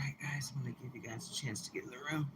right, guys, I'm going to give you guys a chance to get in the room.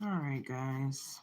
All right, guys.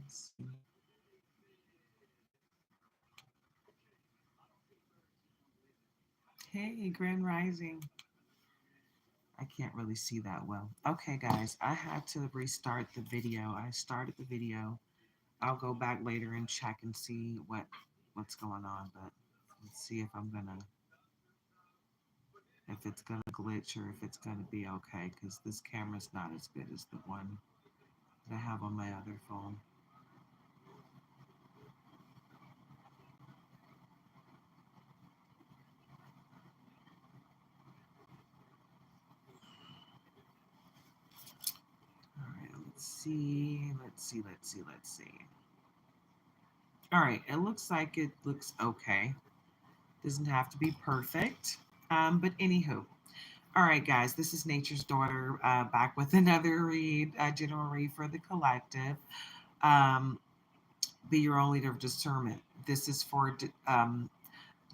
Let's see. Hey, Grand Rising. I can't really see that well. Okay, guys, I had to restart the video. I started the video. I'll go back later and check and see what's going on, but let's see if it's gonna glitch or if it's gonna be okay, because this camera's not as good as the one that I have on my other phone. All right, let's see. All right, it looks like it looks okay. Doesn't have to be perfect. But anywho, all right, guys, this is Nature's Daughter back with another read, general read for the collective. Um, be your own leader of discernment. This is for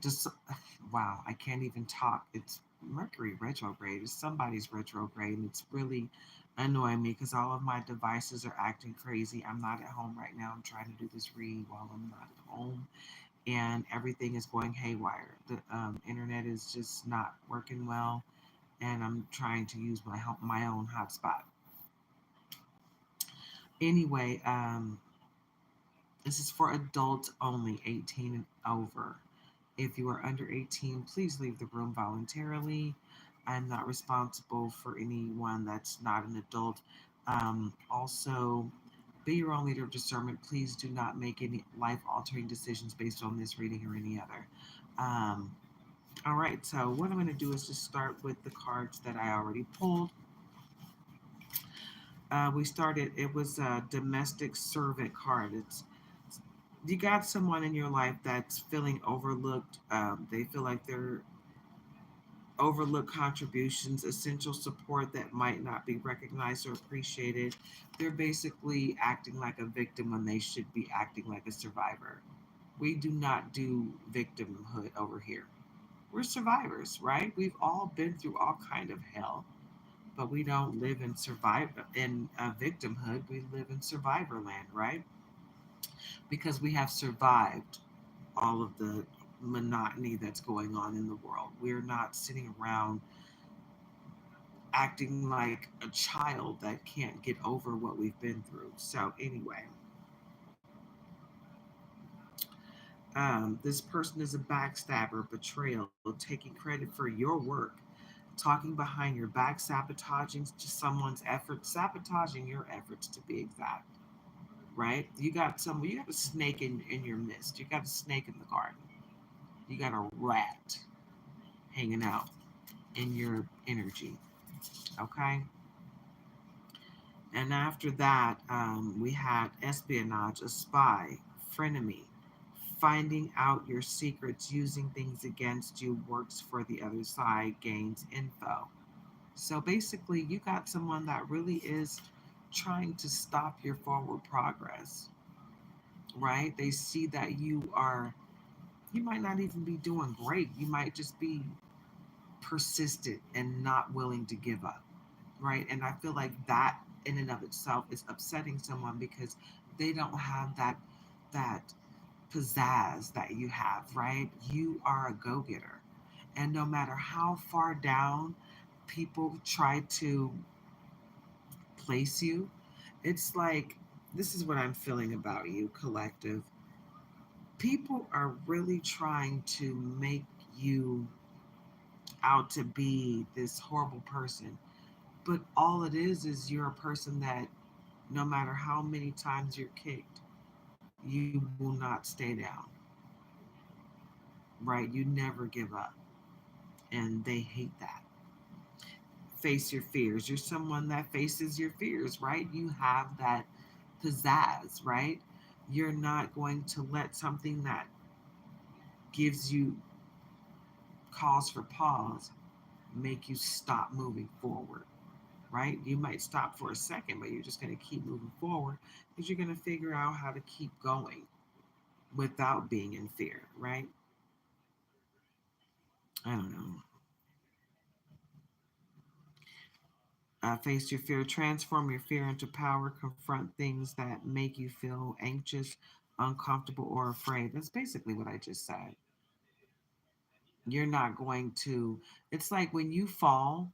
just wow, I can't even talk. It's Mercury retrograde. It's somebody's retrograde, and it's really annoying me because all of my devices are acting crazy. I'm not at home right now. I'm trying to do this read while I'm not at home, and everything is going haywire. The internet is just not working well, and I'm trying to use my own hotspot. Anyway, this is for adults only, 18 and over. If you are under 18, please leave the room voluntarily. I'm not responsible for anyone that's not an adult. Also, be your own leader of discernment. Please do not make any life altering decisions based on this reading or any other. Um, all right, so what I'm going to do is just start with the cards that I already pulled. We started, it was a domestic servant card. It's you got someone in your life that's feeling overlooked. They feel like they're overlooked contributions, essential support that might not be recognized or appreciated. They're basically acting like a victim when they should be acting like a survivor. We do not do victimhood over here. We're survivors, right? We've all been through all kind of hell, but we don't live in victimhood. We live in survivor land, right? Because we have survived all of the monotony that's going on in the world. We're not sitting around acting like a child that can't get over what we've been through. So, anyway, this person is a backstabber, betrayal, taking credit for your work, talking behind your back, sabotaging just someone's efforts, sabotaging your efforts to be exact. Right? You got a snake in your midst. You got a snake in the garden. You got a rat hanging out in your energy. Okay? And after that, we had espionage, a spy, frenemy, finding out your secrets, using things against you, works for the other side, gains info. So basically, you got someone that really is trying to stop your forward progress, right? They see that you might not even be doing great. You might just be persistent and not willing to give up, right? And I feel like that in and of itself is upsetting someone because they don't have that pizzazz that you have, right? You are a go-getter. And no matter how far down people try to place you, it's like this is what I'm feeling about you, collective. People are really trying to make you out to be this horrible person. But all it is you're a person that no matter how many times you're kicked, you will not stay down, right? You never give up. And they hate that. Face your fears. You're someone that faces your fears, right? You have that pizzazz, right? You're not going to let something that gives you cause for pause make you stop moving forward, right? You might stop for a second, but you're just going to keep moving forward because you're going to figure out how to keep going without being in fear, right? I don't know. Face your fear, transform your fear into power, confront things that make you feel anxious, uncomfortable, or afraid. That's basically what I just said. You're not going to, it's like when you fall,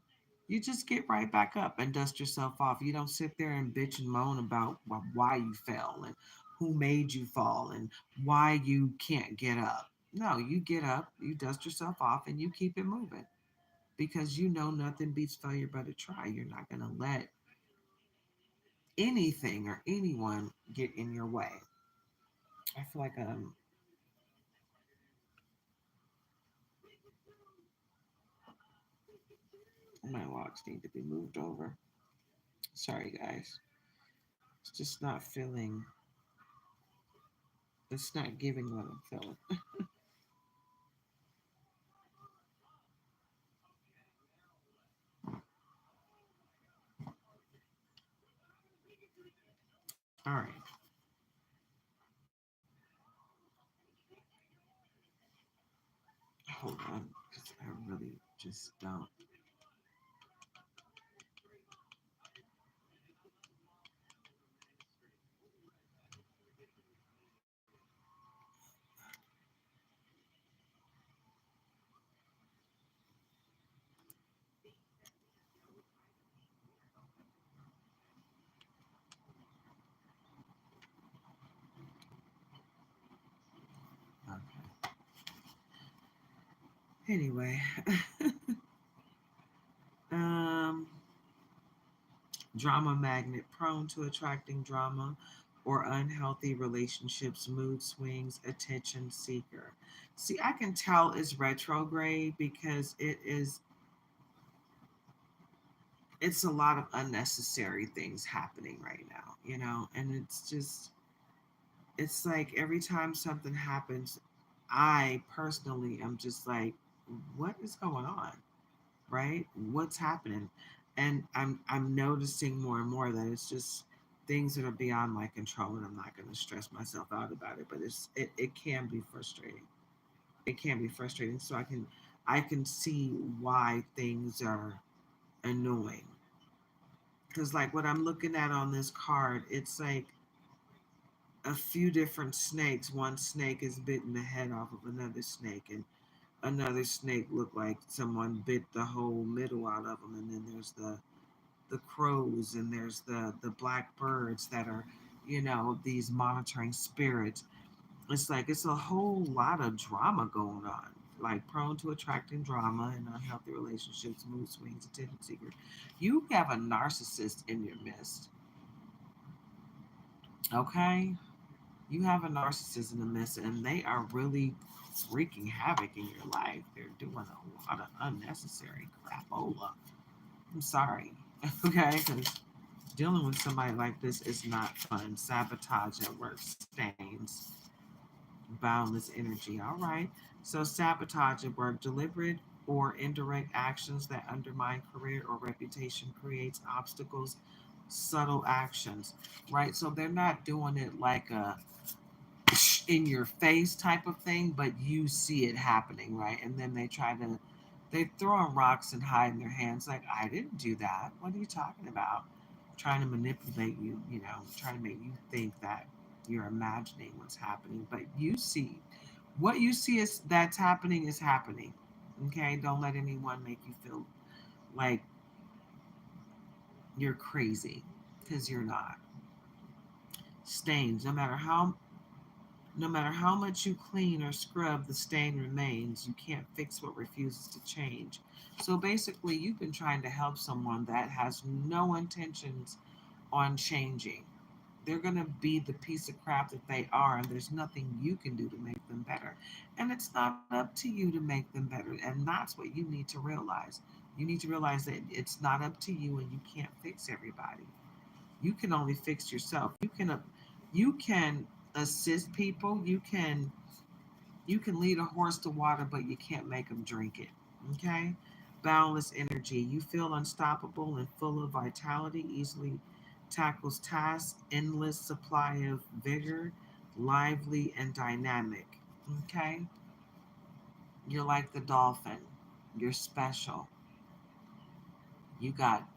you just get right back up and dust yourself off. You don't sit there and bitch and moan about why you fell and who made you fall and why you can't get up. No, you get up, you dust yourself off, and you keep it moving because you know nothing beats failure but a try. You're not going to let anything or anyone get in your way. I feel like my locks need to be moved over. Sorry, guys. It's just not feeling. It's not giving what I'm feeling. All right, hold on, because I really just don't. Okay. Anyway, um, drama magnet, prone to attracting drama or unhealthy relationships, mood swings, attention seeker. See, I can tell it's retrograde because it's a lot of unnecessary things happening right now, and it's just it's like every time something happens, I personally am just like, what is going on? Right? What's happening? And I'm noticing more and more that it's just things that are beyond my control, and I'm not going to stress myself out about it, but it can be frustrating. It can be frustrating. So I can see why things are annoying. Because like what I'm looking at on this card, it's like a few different snakes. One snake is bitten the head off of another snake, and another snake looked like someone bit the whole middle out of them. And then there's the crows, and there's the black birds that are, these monitoring spirits. It's like it's a whole lot of drama going on. Like prone to attracting drama and unhealthy relationships, mood swings, attention seeker. You have a narcissist in your midst. Okay, you have a narcissist in the midst, and they are really wreaking havoc in your life. They're doing a lot of unnecessary crapola. I'm sorry, okay, because Dealing with somebody like this is not fun. Sabotage at work, stains, boundless energy. All right. So, sabotage at work, deliberate or indirect actions that undermine career or reputation, creates obstacles, subtle actions, right? So, they're not doing it like a in your face type of thing, but you see it happening, right? And then they're throwing rocks and hiding their hands like, I didn't do that. What are you talking about? Trying to manipulate you, trying to make you think that you're imagining what's happening, but you see what you see is that's happening is happening. Okay, don't let anyone make you feel like you're crazy because you're not. Stains, no matter how much you clean or scrub, the stain remains. You can't fix what refuses to change. So basically, you've been trying to help someone that has no intentions on changing. They're going to be the piece of crap that they are, and there's nothing you can do to make them better. And it's not up to you to make them better. And that's what you need to realize. You need to realize that it's not up to you, and you can't fix everybody. You can only fix yourself. You can assist people. You can lead a horse to water, but you can't make them drink it. Okay? Boundless energy. You feel unstoppable and full of vitality, easily tackles tasks, endless supply of vigor, lively and dynamic. Okay? You're like the dolphin. You're special. You got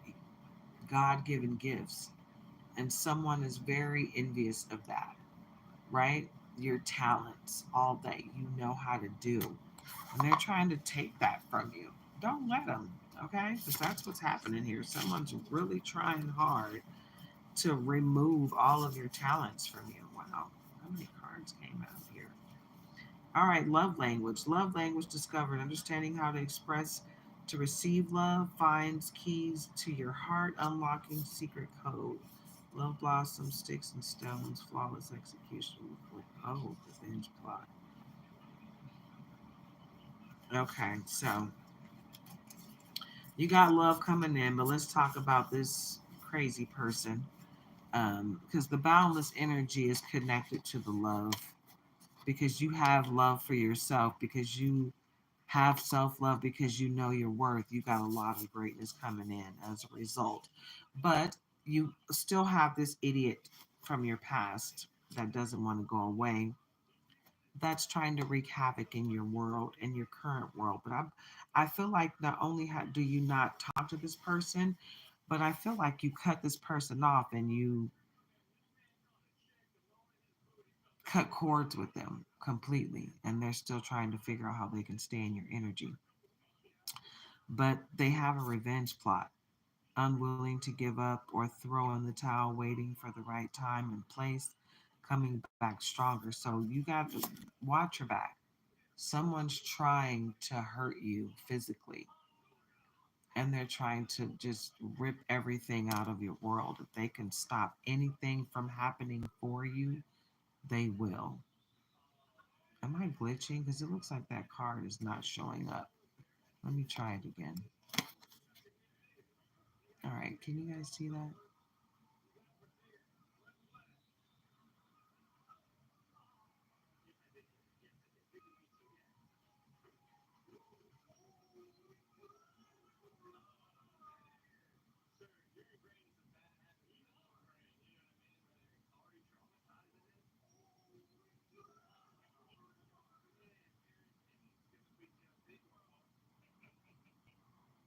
God given gifts. And someone is very envious of that, right? Your talents, all that you know how to do. And they're trying to take that from you. Don't let them, okay? Because that's what's happening here. Someone's really trying hard to remove all of your talents from you. Wow. How many cards came out here? All right, love language. Love language discovered. Understanding how to express to receive love finds keys to your heart, unlocking secret code. Love blossoms, sticks and stones, flawless execution. Oh, revenge plot. Okay, so you got love coming in, but let's talk about this crazy person. Because the boundless energy is connected to the love. Because you have love for yourself, because you have self love, because you know your worth. You got a lot of greatness coming in as a result. But you still have this idiot from your past that doesn't want to go away, that's trying to wreak havoc in your world, in your current world. But I feel like not only do you not talk to this person, but I feel like you cut this person off and you cut cords with them completely, and they're still trying to figure out how they can stay in your energy. But they have a revenge plot, unwilling to give up or throw in the towel, waiting for the right time and place, coming back stronger. So you got to watch your back. Someone's trying to hurt you physically, and they're trying to just rip everything out of your world. If they can stop anything from happening for you, they will. Am I glitching? Because it looks like that card is not showing up. Let me try it again. All right, can you guys see that?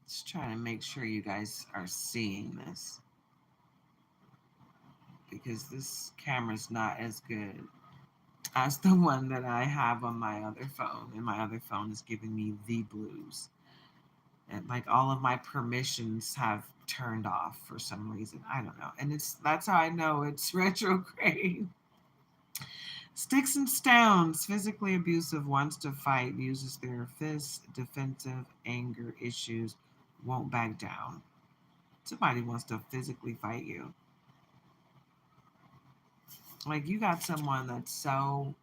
Just trying to make sure you guys are seeing this because this camera's not as good as the one that I have on my other phone, and my other phone is giving me the blues. And like all of my permissions have turned off for some reason. I don't know. And that's how I know it's retrograde. Sticks and stones, physically abusive, wants to fight, uses their fists, defensive, anger issues, won't back down. Somebody wants to physically fight you. Like you got someone that's so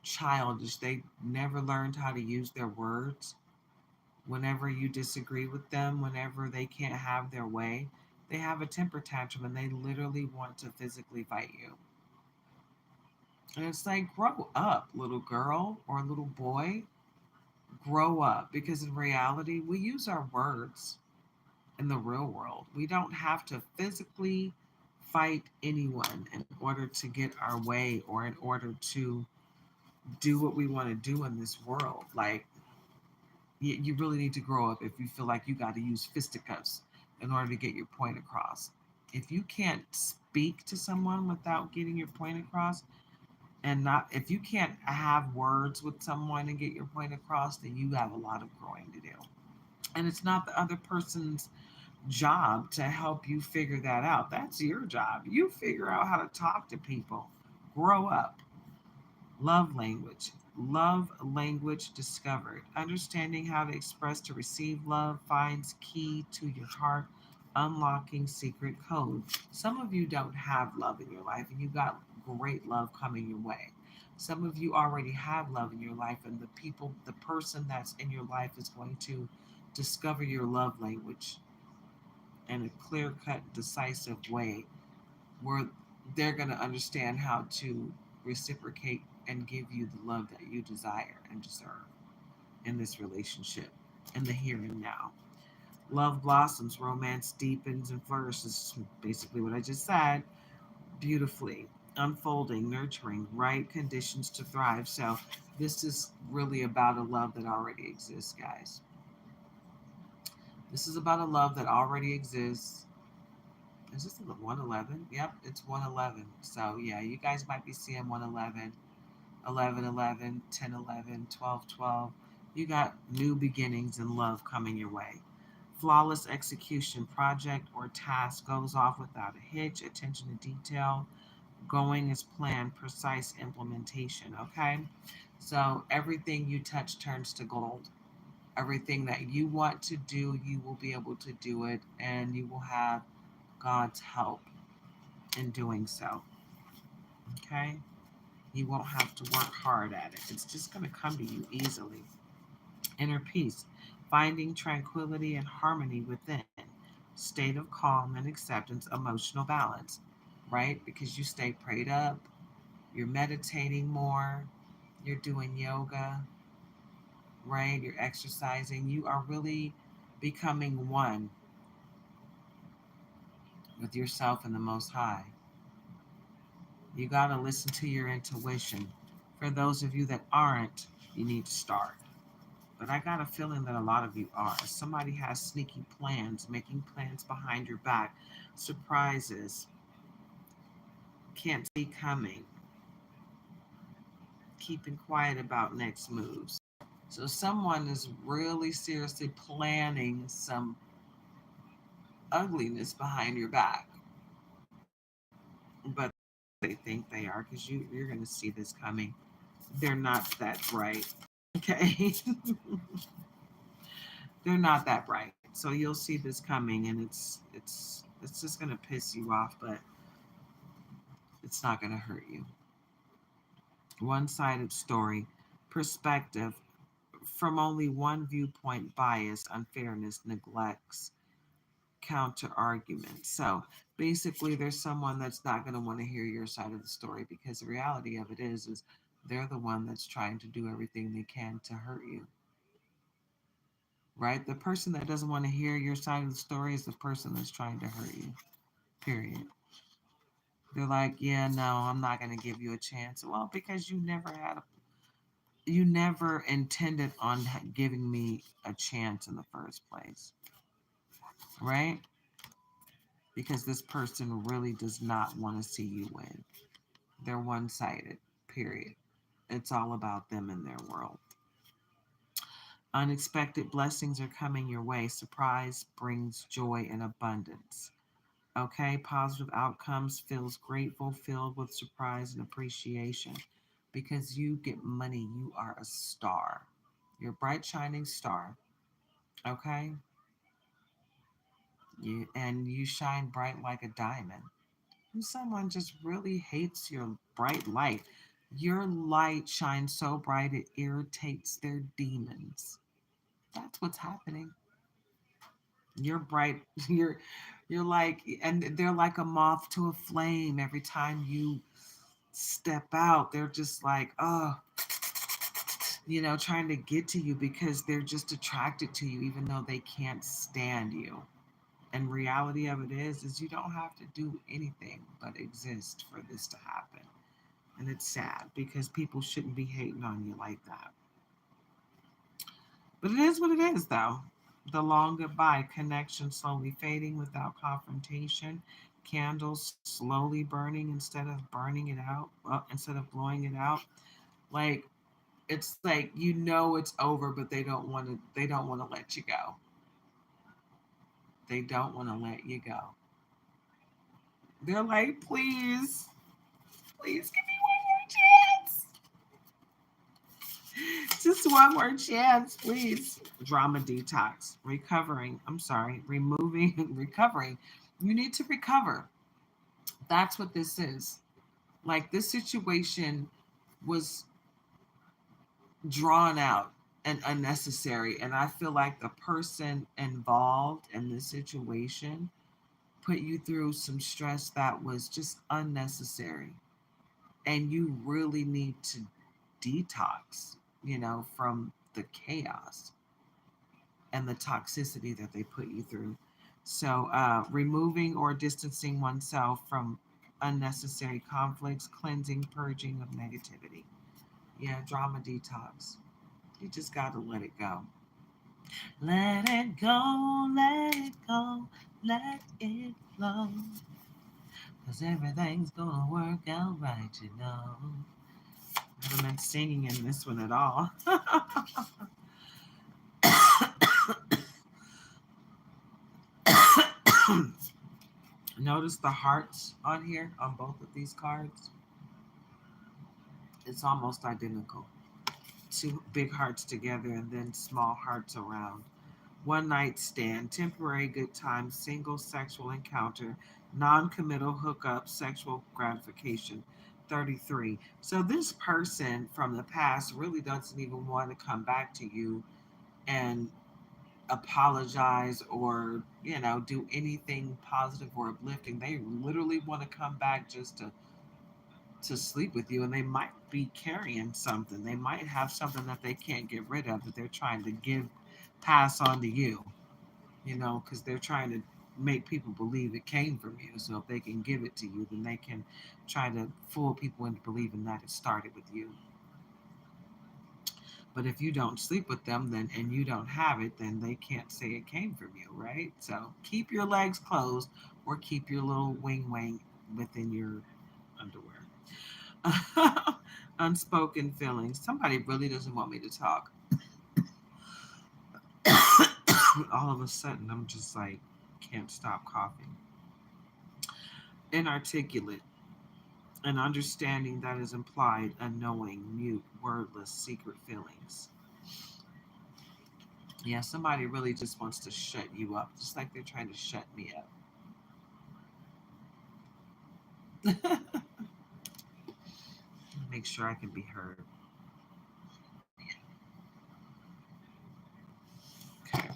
childish, they never learned how to use their words. Whenever you disagree with them, whenever they can't have their way, They have a temper tantrum and they literally want to physically fight you. And it's like, grow up, little girl or little boy. Grow up. Because in reality, we use our words in the real world. We don't have to physically fight anyone in order to get our way or in order to do what we want to do in this world. Like, you really need to grow up if you feel like you got to use fisticuffs in order to get your point across. If you can't speak to someone without getting your point across, and not if you can't have words with someone and get your point across, then you have a lot of growing to do. And it's not the other person's job to help you figure that out. That's your job. You figure out how to talk to people. Grow up. Love language. Love language discovered. Understanding how to express to receive love finds key to your heart, unlocking secret code. Some of you don't have love in your life and you got great love coming your way. Some of you already have love in your life, and the person that's in your life is going to discover your love language in a clear cut, decisive way where they're going to understand how to reciprocate and give you the love that you desire and deserve in this relationship, in the here and now. Love blossoms, romance deepens and flourishes. Basically, what I just said, beautifully. Unfolding, nurturing, right conditions to thrive. So, this is really about a love that already exists, guys. This is about a love that already exists. Is this the 111? Yep, it's 111. So, yeah, you guys might be seeing 111, 11, 11, 10, 11, 12, 12. You got new beginnings and love coming your way. Flawless execution, project or task goes off without a hitch, attention to detail, going as planned, precise implementation. Okay, so everything you touch turns to gold. Everything that you want to do, you will be able to do it, and you will have God's help in doing so. Okay? You won't have to work hard at it. It's just going to come to you easily. Inner peace, finding tranquility and harmony within, state of calm and acceptance, emotional balance, right? Because you stay prayed up, you're meditating more, you're doing yoga, right? You're exercising. You are really becoming one with yourself and the Most High. You got to listen to your intuition. For those of you that aren't, you need to start. But I got a feeling that a lot of you are. Somebody has sneaky plans, making plans behind your back, surprises, can't see coming, keeping quiet about next moves. So someone is really seriously planning some ugliness behind your back. But they think they are because you're going to see this coming. They're not that bright. Okay. They're not that bright. So you'll see this coming, and it's just gonna piss you off, but it's not gonna hurt you. One-sided story, perspective from only one viewpoint, bias, unfairness, neglects, counter argument. So basically, there's someone that's not gonna want to hear your side of the story because the reality of it is they're the one that's trying to do everything they can to hurt you. Right? The person that doesn't want to hear your side of the story is the person that's trying to hurt you. Period. They're like, yeah, no, I'm not going to give you a chance. Well, because you never intended on giving me a chance in the first place, right? Because this person really does not want to see you win. They're one sided, period. It's all about them and their world. Unexpected blessings are coming your way. Surprise brings joy and abundance. Okay, positive outcomes, feels grateful, filled with surprise and appreciation. Because you get money, you are a star. You're a bright, shining star. Okay? You shine bright like a diamond. And someone just really hates your bright light. Your light shines so bright it irritates their demons. That's what's happening. You're bright. You're like, and they're like a moth to a flame. Every time you step out, they're just like, oh, trying to get to you because they're just attracted to you, even though they can't stand you. And reality of it is you don't have to do anything but exist for this to happen. And it's sad because people shouldn't be hating on you like that. But it is what it is, though. The long goodbye, connection slowly fading without confrontation, candles slowly burning instead of burning it out, well, instead of blowing it out. Like it's like it's over, but they don't want to. They don't want to let you go. They don't want to let you go. They're like, please, please give me one more chance. Just one more chance, please. Drama detox, recovering. I'm sorry, removing, recovering. You need to recover. That's what this is. Like this situation was drawn out and unnecessary. And I feel like the person involved in this situation put you through some stress that was just unnecessary. And you really need to detox, from the chaos and the toxicity that they put you through. So, removing or distancing oneself from unnecessary conflicts, cleansing, purging of negativity. Yeah, drama detox. You just got to let it go. Let it go, let it go, let it flow. Cause everything's gonna work out right. I haven't been singing in this one at all. Notice the hearts on here on both of these cards. It's almost identical. Two big hearts together and then small hearts around. One night stand, temporary good time, single sexual encounter, non committal hookup, sexual gratification. 33. So this person from the past really doesn't even want to come back to you and apologize or, do anything positive or uplifting. They literally want to come back just to sleep with you, and they might be carrying something. They might have something that they can't get rid of that they're trying to pass on to you, because they're trying to make people believe it came from you. So if they can give it to you, then they can try to fool people into believing that it started with you. But if you don't sleep with them, then and you don't have it, then they can't say it came from you, right? So keep your legs closed or keep your little wing within your underwear. Unspoken feelings. Somebody really doesn't want me to talk. All of a sudden, I'm just like, can't stop coughing. Inarticulate. An understanding that is implied, unknowing, mute, wordless, secret feelings. Yeah, somebody really just wants to shut you up, just like they're trying to shut me up. Make sure I can be heard. Okay.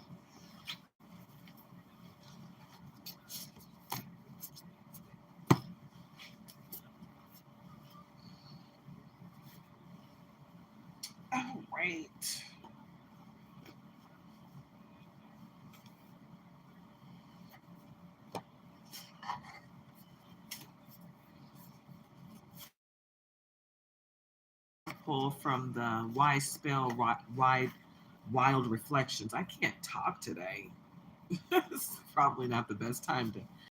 All right. Pull from the wise spell, wide, wild reflections. I can't talk today. It's probably not the best time to